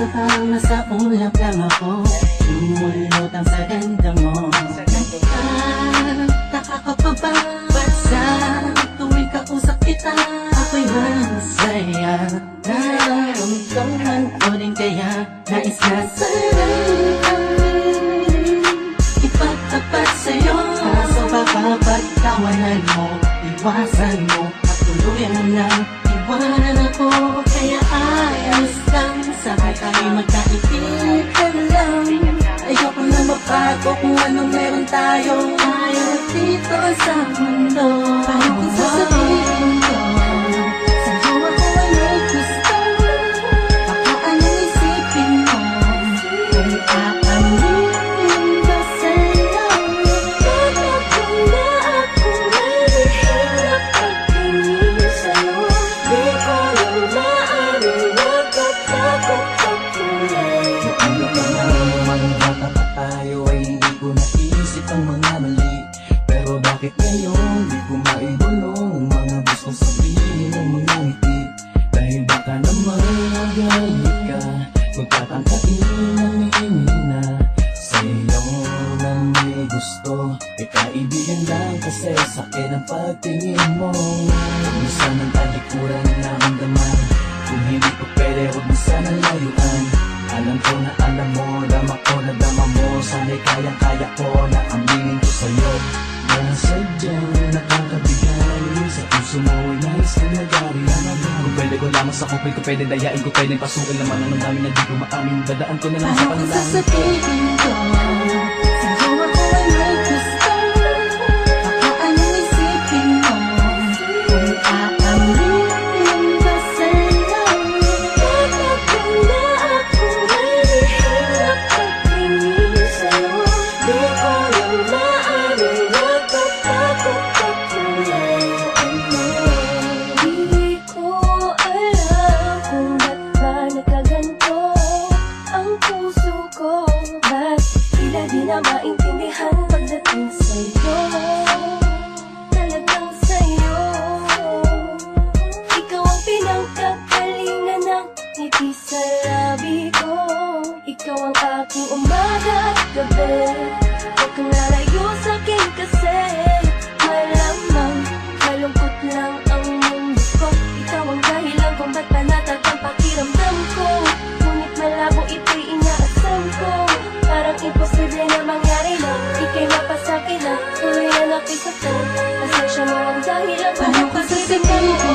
Sabang nasa ulap lang ako, lumulutang sa ganda mo. Nagtataka ka pa ba? Ba't sa tuwing kausap kita ako'y masaya? Nararamdaman ko din kaya nais na sarang ipagtapat sa'yo. Kaso baka pagtawanan mo, iwasan mo at tuluyan mo na iwanan ako. Kaya ayos lang, sana tayo magkaibigan lang. Ayoko na mabago kung anong meron tayo. Ayaw dito sa mundo. Paano kung sasabihin ko sa'yo ako ay may gusto? Baka anong isipin mo kung aaminin ba sa'yo? Bakit kung na ako ay hirap pagtingin sa'yo? Di ko lang maaaring natatakot pagkulay. Ano ka naman, bata pa tayo ay hindi ko naisip ang mga mali. Pero bakit ngayon di ko maibulong ang mga gustong sabihin ng mga ngiti? Dahil baka naman magalit ka kung tatangkain ang hihina sa'yo na may gusto. E kaibigan lang kasi sakit ang pagtingin mo. Minsan ang talikuran na naramdaman, kung hindi ko pwede huwag mo sana layuan. Alam ko na alam mo, dama ko na dama mo. Sana'y kayang-kaya ko na aminin ko sa'yo na sadyang nakakabigay sa puso mo ay nais ko nag-ariyan. Kung pwede ko lamang sa kupay ko, pwede dayain ko, pwede pasukin naman ang dami na di ko maamin. Dadaan ko na lang sa Paano kung panalangin. sasabihin ko sa'yo ako ay may gusto? Baka anong isipin mo kung aaminin ba sa'yo? Bakit kung na ako ay hirap pagtingin sa'yo? Di ko lang maaaring natatakot pagkulay. Di ko alam kung ba't ba nagkaganto ang puso ko. Ba't tila di na maintindihan pagdating sa'yo? Talagang sa'yo, ikaw ang pinagkakalingan ng ngiti sa labi ko. Ikaw ang aking umaga at gabi. Huwag kang lalayo sa'kin kasi malamang malungkot lang ang mundo ko. Ikaw ang dahilan kung ba't panatag ang pakiramdam ko. Ngunit malabo ito'y inaasam ko. Parang imposible na mangyari na ika'y mapasakit na tuloy na nakisaktan. Pasensya mo ang dahilan kung Paano kung bakit sasabihin ko